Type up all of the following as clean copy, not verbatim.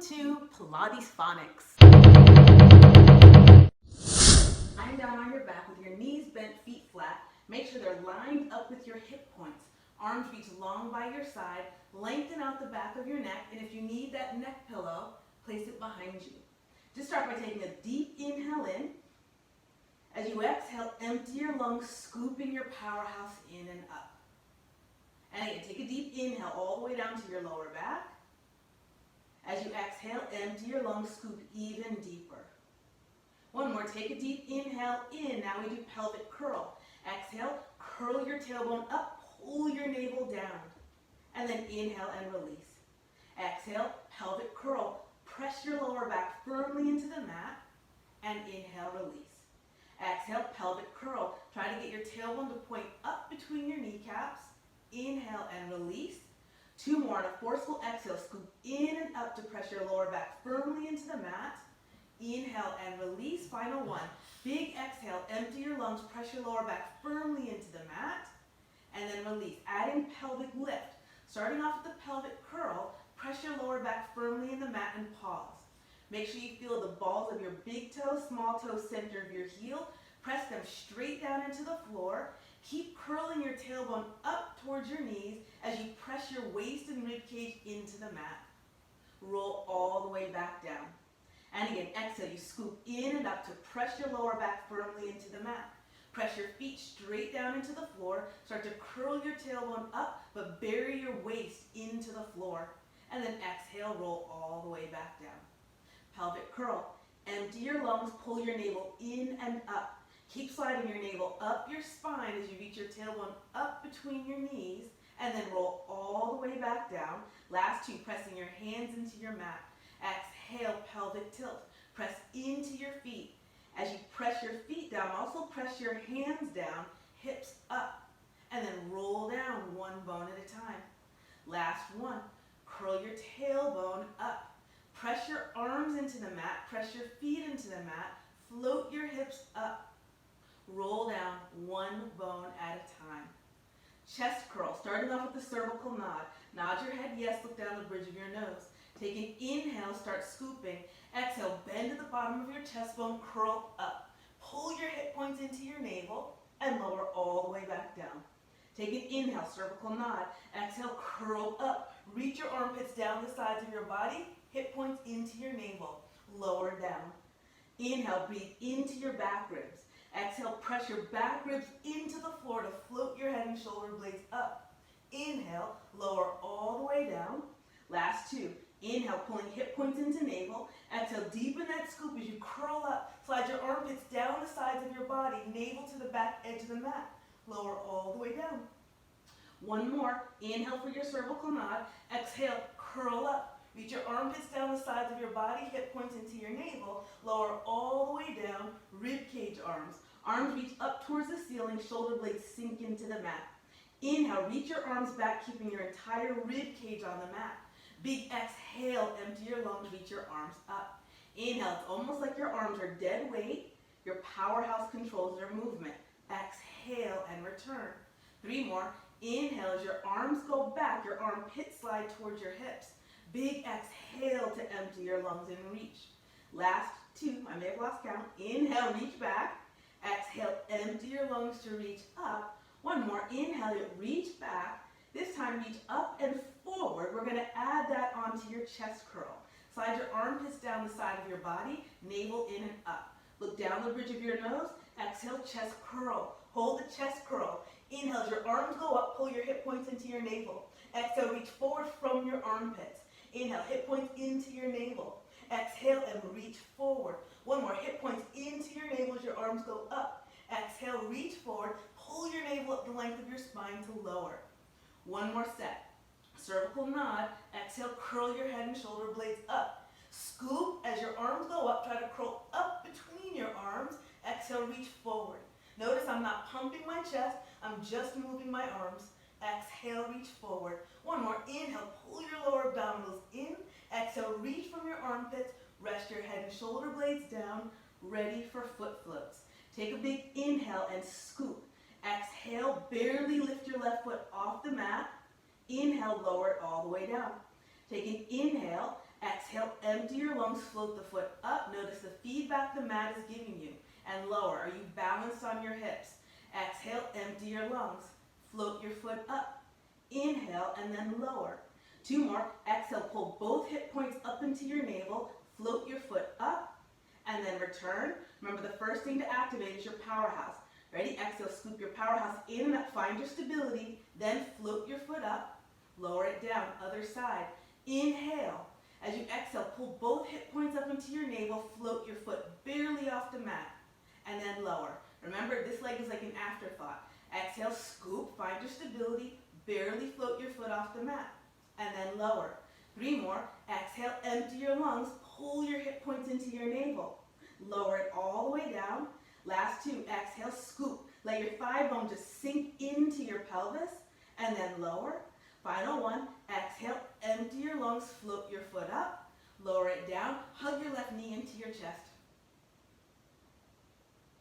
to Pilates Phonics. Lying down on your back with your knees bent, feet flat. Make sure they're lined up with your hip points. Arms reach long by your side. Lengthen out the back of your neck, and if you need that neck pillow, place it behind you. Just start by taking a deep inhale in. As you exhale, empty your lungs, scooping your powerhouse in and up. And again, take a deep inhale all the way down to your lower back. As you exhale, empty your lungs, scoop even deeper. One more, take a deep inhale in. Now we do pelvic curl. Exhale, curl your tailbone up, pull your navel down. And then inhale and release. Exhale, pelvic curl. Press your lower back firmly into the mat. And inhale, release. Exhale, pelvic curl. Try to get your tailbone to point up between your kneecaps. Inhale and release. Two more on a forceful exhale. Scoop in and up to press your lower back firmly into the mat. Inhale and release. Final one. Big exhale. Empty your lungs. Press your lower back firmly into the mat. And then release. Adding pelvic lift. Starting off with the pelvic curl. Press your lower back firmly in the mat and pause. Make sure you feel the balls of your big toe, small toe, center of your heel. Press them straight down into the floor. Keep curling your tailbone up towards your knees as you press your waist and rib cage into the mat. Roll all the way back down. And again, exhale, you scoop in and up to press your lower back firmly into the mat. Press your feet straight down into the floor. Start to curl your tailbone up, but bury your waist into the floor. And then exhale, roll all the way back down. Pelvic curl. Empty your lungs, pull your navel in and up. Keep sliding your navel up your spine as you reach your tailbone up between your knees, and then roll all the way back down. Last two, pressing your hands into your mat. Exhale, pelvic tilt. Press into your feet. As you press your feet down, also press your hands down, hips up, and then roll down one bone at a time. Last one, curl your tailbone up. Press your arms into the mat, press your feet into the mat, float your hips up. Roll down one bone at a time. Chest curl, starting off with the cervical nod. Nod your head, yes, look down the bridge of your nose. Take an inhale, start scooping. Exhale, bend to the bottom of your chest bone, curl up. Pull your hip points into your navel and lower all the way back down. Take an inhale, cervical nod. Exhale, curl up. Reach your armpits down the sides of your body, hip points into your navel. Lower down. Inhale, breathe into your back ribs. Exhale, press your back ribs into the floor to float your head and shoulder blades up. Inhale, lower all the way down. Last two. Inhale, pulling hip points into navel. Exhale, deepen that scoop as you curl up. Slide your armpits down the sides of your body, navel to the back edge of the mat. Lower all the way down. One more. Inhale for your cervical nod. Exhale, curl up. Reach your armpits down the sides of your body, hip points into your navel. Lower all the way down, rib cage arms. Arms reach up towards the ceiling, shoulder blades sink into the mat. Inhale, reach your arms back, keeping your entire rib cage on the mat. Big exhale, empty your lungs, reach your arms up. Inhale, it's almost like your arms are dead weight. Your powerhouse controls their movement. Exhale and return. Three more. Inhale, as your arms go back, your armpits slide towards your hips. Big exhale to empty your lungs and reach. Last two, I may have lost count. Inhale, reach back. Exhale, empty your lungs to reach up. One more, inhale, reach back. This time, reach up and forward. We're gonna add that onto your chest curl. Slide your armpits down the side of your body, navel in and up. Look down the bridge of your nose. Exhale, chest curl. Hold the chest curl. Inhale, as your arms go up, pull your hip points into your navel. Exhale, reach forward from your armpits. Inhale, hip points into your navel. Exhale and reach forward. One more, hip points into your navel as your arms go up. Exhale, reach forward. Pull your navel up the length of your spine to lower. One more set. Cervical nod. Exhale, curl your head and shoulder blades up. Scoop as your arms go up. Try to curl up between your arms. Exhale, reach forward. Notice I'm not pumping my chest. I'm just moving my arms. Exhale, reach forward. One more. Inhale, pull your lower abdominals in. Exhale, reach from your armpits. Rest your head and shoulder blades down. Ready for foot floats. Take a big inhale and scoop. Exhale, barely lift your left foot off the mat. Inhale, lower it all the way down. Take an inhale. Exhale, empty your lungs, float the foot up. Notice the feedback the mat is giving you. And lower. Are you balanced on your hips? Exhale, empty your lungs. Float your foot up. Inhale and then lower. 2 more. Exhale, pull both hip points up into your navel. Float your foot up and then return. Remember, the first thing to activate is your powerhouse. Ready? Exhale, scoop your powerhouse in, find your stability, then float your foot up, lower it down, other side. Inhale. As you exhale, pull both hip points up into your navel, float your foot barely off the mat, and then lower. Remember, this leg is like an afterthought. Exhale, scoop, find your stability, barely float your foot off the mat, and then lower. 3 more. Exhale, empty your lungs, pull your hip points into your navel. Lower it all the way down. Last 2. Exhale, scoop. Let your thigh bone just sink into your pelvis, and then lower. Final 1. Exhale, empty your lungs, float your foot up. Lower it down. Hug your left knee into your chest.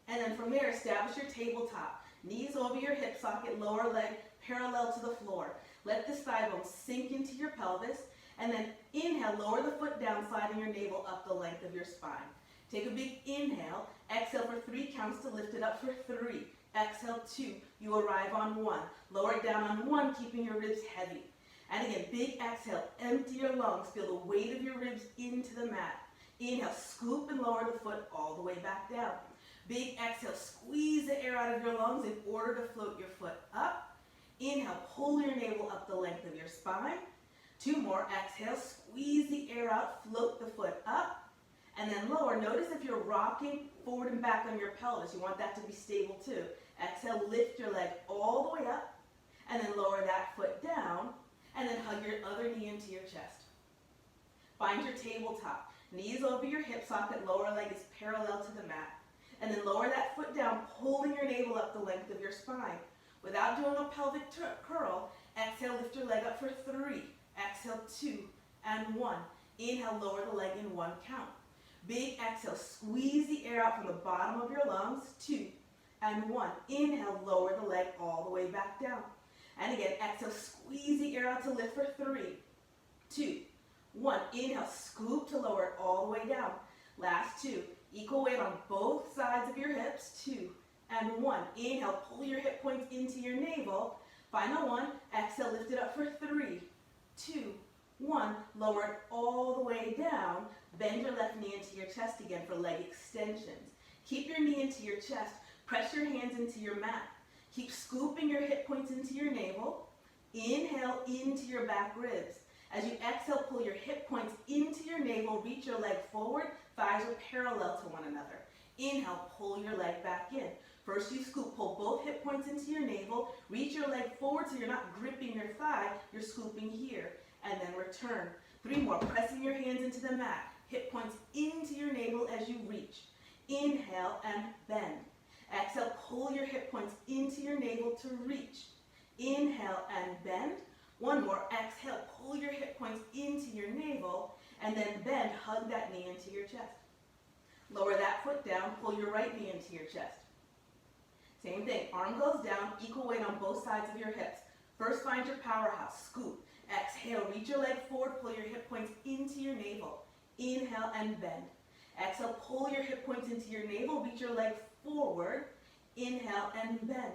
And then from there, establish your tabletop. Knees over your hip socket, lower leg parallel to the floor. Let this thigh bone sink into your pelvis. And then inhale, lower the foot down, sliding your navel up the length of your spine. Take a big inhale. Exhale for 3 counts to lift it up for 3. Exhale 2. You arrive on 1. Lower it down on 1, keeping your ribs heavy. And again, big exhale. Empty your lungs. Feel the weight of your ribs into the mat. Inhale, scoop and lower the foot all the way back down. Big exhale. Squeeze the air out of your lungs in order to float your foot up. Inhale, pull your navel up the length of your spine. 2 more. Exhale, squeeze the air out, float the foot up, and then lower. Notice if you're rocking forward and back on your pelvis, you want that to be stable too. Exhale, lift your leg all the way up, and then lower that foot down, and then hug your other knee into your chest. Find your tabletop. Knees over your hip socket, lower leg is parallel to the mat. And then lower that foot down, pulling your navel up the length of your spine. Without doing a pelvic curl, exhale, lift your leg up for 3. Exhale, 2 and 1. Inhale, lower the leg in 1 count. Big exhale, squeeze the air out from the bottom of your lungs. 2 and 1. Inhale, lower the leg all the way back down. And again, exhale, squeeze the air out to lift for 3, 2, 1. Inhale, scoop to lower it all the way down. Last 2. Equal weight on both sides of your hips. 2 and 1. Inhale, pull your hip points into your navel. Final 1. Exhale, lift it up for 3, 2, 1. Lower it all the way down. Bend your left knee into your chest again for leg extensions. Keep your knee into your chest. Press your hands into your mat. Keep scooping your hip points into your navel. Inhale into your back ribs. As you exhale, pull your hip points into your navel. Reach your leg forward. Thighs are parallel to one another. Inhale, pull your leg back in. First you scoop, pull both hip points into your navel. Reach your leg forward so you're not gripping your thigh. You're scooping here. And then return. 3 more. Pressing your hands into the mat. Hip points into your navel as you reach. Inhale and bend. Exhale, pull your hip points into your navel to reach. Inhale and bend. 1 more. Exhale, pull your hip points into your navel and then bend. Hug that knee into your chest. Lower that foot down. Pull your right knee into your chest. Same thing. Arm goes down. Equal weight on both sides of your hips. First, find your powerhouse. Scoop. Exhale, reach your leg forward. Pull your hip points into your navel. Inhale and bend. Exhale, pull your hip points into your navel. Reach your leg forward. Inhale and bend.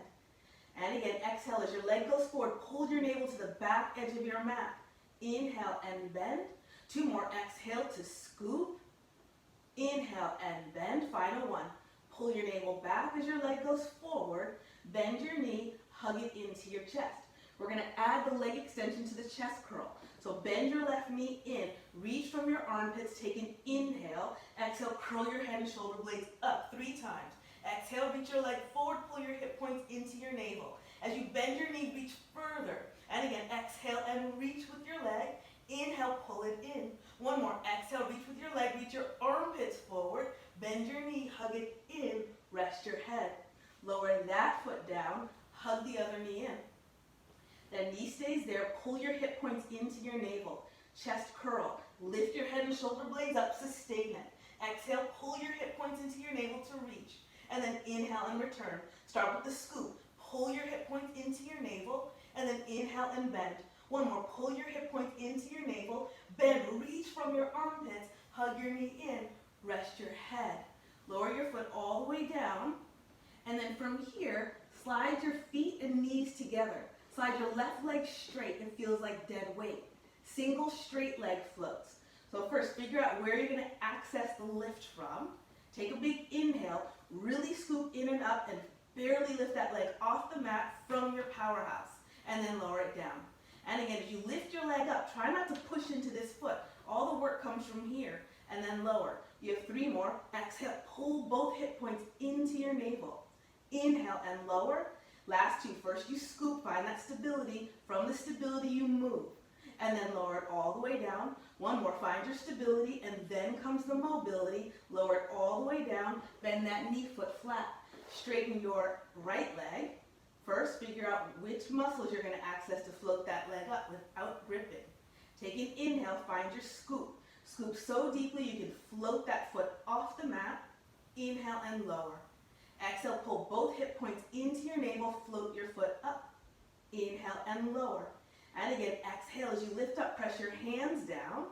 And again, exhale as your leg goes forward. Pull your navel to the back edge of your mat. Inhale and bend. 2 more. Exhale to scoop. Inhale and bend. Final 1. Pull your navel back as your leg goes forward. Bend your knee. Hug it into your chest. We're going to add the leg extension to the chest curl. So bend your left knee in. Reach from your armpits. Take an inhale. Exhale, curl your head and shoulder blades up 3 times. Exhale, reach your leg forward. Pull your hip points into your navel. As you bend your knee, reach further. And again, exhale and reach with your leg. Inhale, pull it in. 1 more. Exhale, reach with your leg. Reach your armpits forward. Bend your knee. Hug it in. Rest your head. Lowering that foot down. Hug the other knee in. Then knee stays there. Pull your hip points into your navel. Chest curl. Lift your head and shoulder blades up. Sustain it. Exhale, pull your hip points into your navel to reach. And then inhale and return. Start with the scoop. Pull your hip points into your navel. And then inhale and bend. 1 more. Pull your hip points into your navel. Bend. Reach from your armpits. hug your knee in, rest your head. Lower your foot all the way down, and then from here, slide your feet and knees together. Slide your left leg straight. It feels like dead weight. Single straight leg floats. So first, figure out where you're going to access the lift from. Take a big inhale, really scoop in and up, and barely lift that leg off the mat from your powerhouse, and then lower it down. And again, as you lift your leg up, try not to push into this foot. All the work comes from here, and then lower. You have 3 more. Exhale, pull both hip points into your navel. Inhale and lower. Last 2. First you scoop, find that stability. From the stability you move. And then lower it all the way down. 1 more, find your stability, and then comes the mobility. Lower it all the way down. Bend that knee, foot flat. Straighten your right leg. First, figure out which muscles you're going to access to float that leg up without gripping. Take an inhale, find your scoop. Scoop so deeply you can float that foot off the mat. Inhale and lower. Exhale, pull both hip points into your navel, float your foot up. Inhale and lower. And again, exhale as you lift up, press your hands down,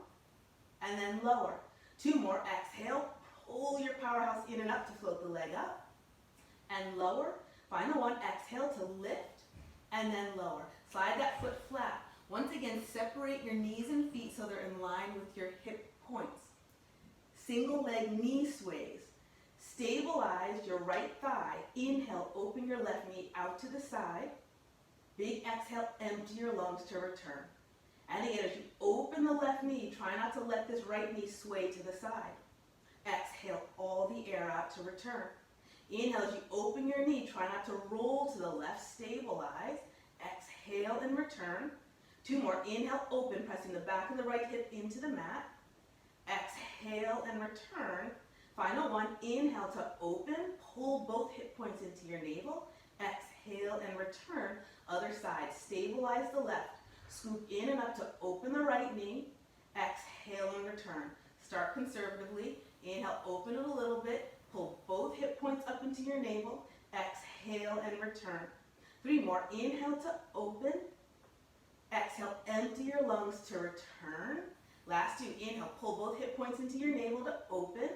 and then lower. 2 more, exhale, pull your powerhouse in and up to float the leg up, and lower. Final 1, exhale to lift, and then lower. Slide that foot flat. Once again, separate your knees and feet so they're in line with your hip points. Single leg knee sways. Stabilize your right thigh. Inhale, open your left knee out to the side. Big exhale, empty your lungs to return. And again, as you open the left knee, try not to let this right knee sway to the side. Exhale all the air out to return. Inhale, as you open your knee, try not to roll to the left, stabilize. Exhale and return. 2 more, inhale, open, pressing the back of the right hip into the mat. Exhale and return. Final 1, inhale to open, pull both hip points into your navel. Exhale and return. Other side, stabilize the left. Scoop in and up to open the right knee. Exhale and return. Start conservatively. Inhale, open it a little bit. Pull both hip points up into your navel. Exhale and return. 3 more. Inhale to open. Exhale, empty your lungs to return. Last 2. Inhale, pull both hip points into your navel to open.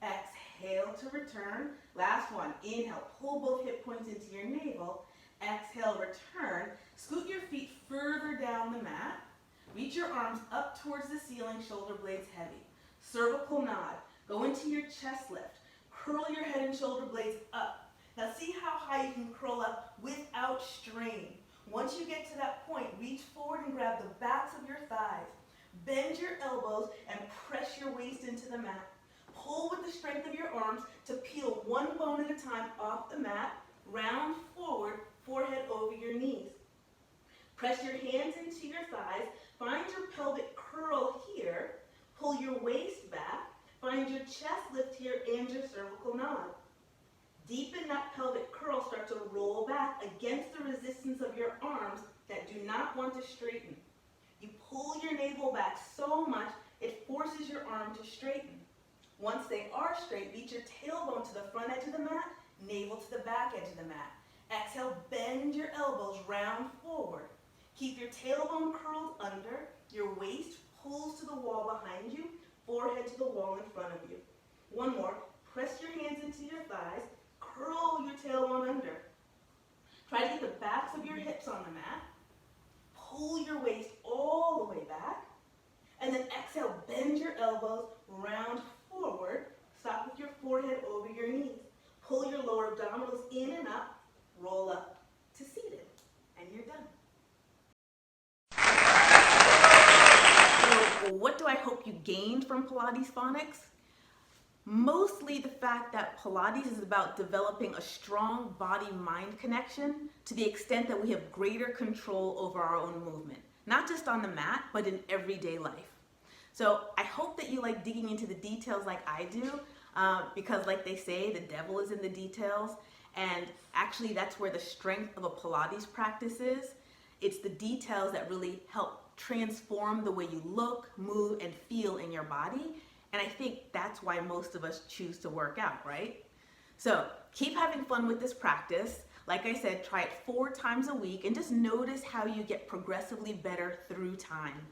Exhale to return. Last 1. Inhale, pull both hip points into your navel. Exhale, return. Scoot your feet further down the mat. Reach your arms up towards the ceiling, shoulder blades heavy. Cervical nod. Go into your chest lift. Curl your head and shoulder blades up. Now see how high you can curl up without strain. Once you get to that point, reach forward and grab the backs of your thighs. Bend your elbows and press your waist into the mat. Pull with the strength of your arms to peel 1 bone at a time off the mat. Round forward, forehead over your knees. Press your hands into your thighs. Find your pelvic curl here. Pull your waist back. Find your chest lift here and your cervical nod. Deepen that pelvic curl. Start to roll back against the resistance of your arms that do not want to straighten. You pull your navel back so much it forces your arm to straighten. Once they are straight, reach your tailbone to the front edge of the mat, navel to the back edge of the mat. Exhale, bend your elbows round forward. Keep your tailbone curled under. Your waist pulls to the wall behind you, forehead to the wall in front of you. 1 more. Press your hands into your thighs. Curl your tailbone under. Try to get the backs of your hips on the mat. Pull your waist all the way back. And then exhale, bend your elbows round forward. Stop with your forehead over your knees. Pull your lower abdominals in and up. Roll up to seated. And you're done. So what do I hope you gained from Pilates Phonics? Mostly the fact that Pilates is about developing a strong body-mind connection to the extent that we have greater control over our own movement. Not just on the mat, but in everyday life. So I hope that you like digging into the details like I do, because like they say, the devil is in the details. And actually that's where the strength of a Pilates practice is. It's the details that really help transform the way you look, move, and feel in your body. And I think that's why most of us choose to work out, right? So keep having fun with this practice. Like I said, try it 4 times a week and just notice how you get progressively better through time.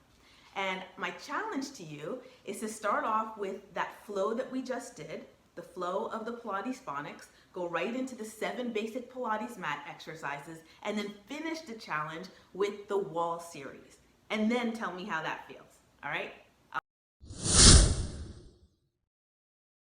And my challenge to you is to start off with that flow that we just did, the flow of the Pilates Phonics, go right into the 7 basic Pilates mat exercises, and then finish the challenge with the wall series. And then tell me how that feels, all right?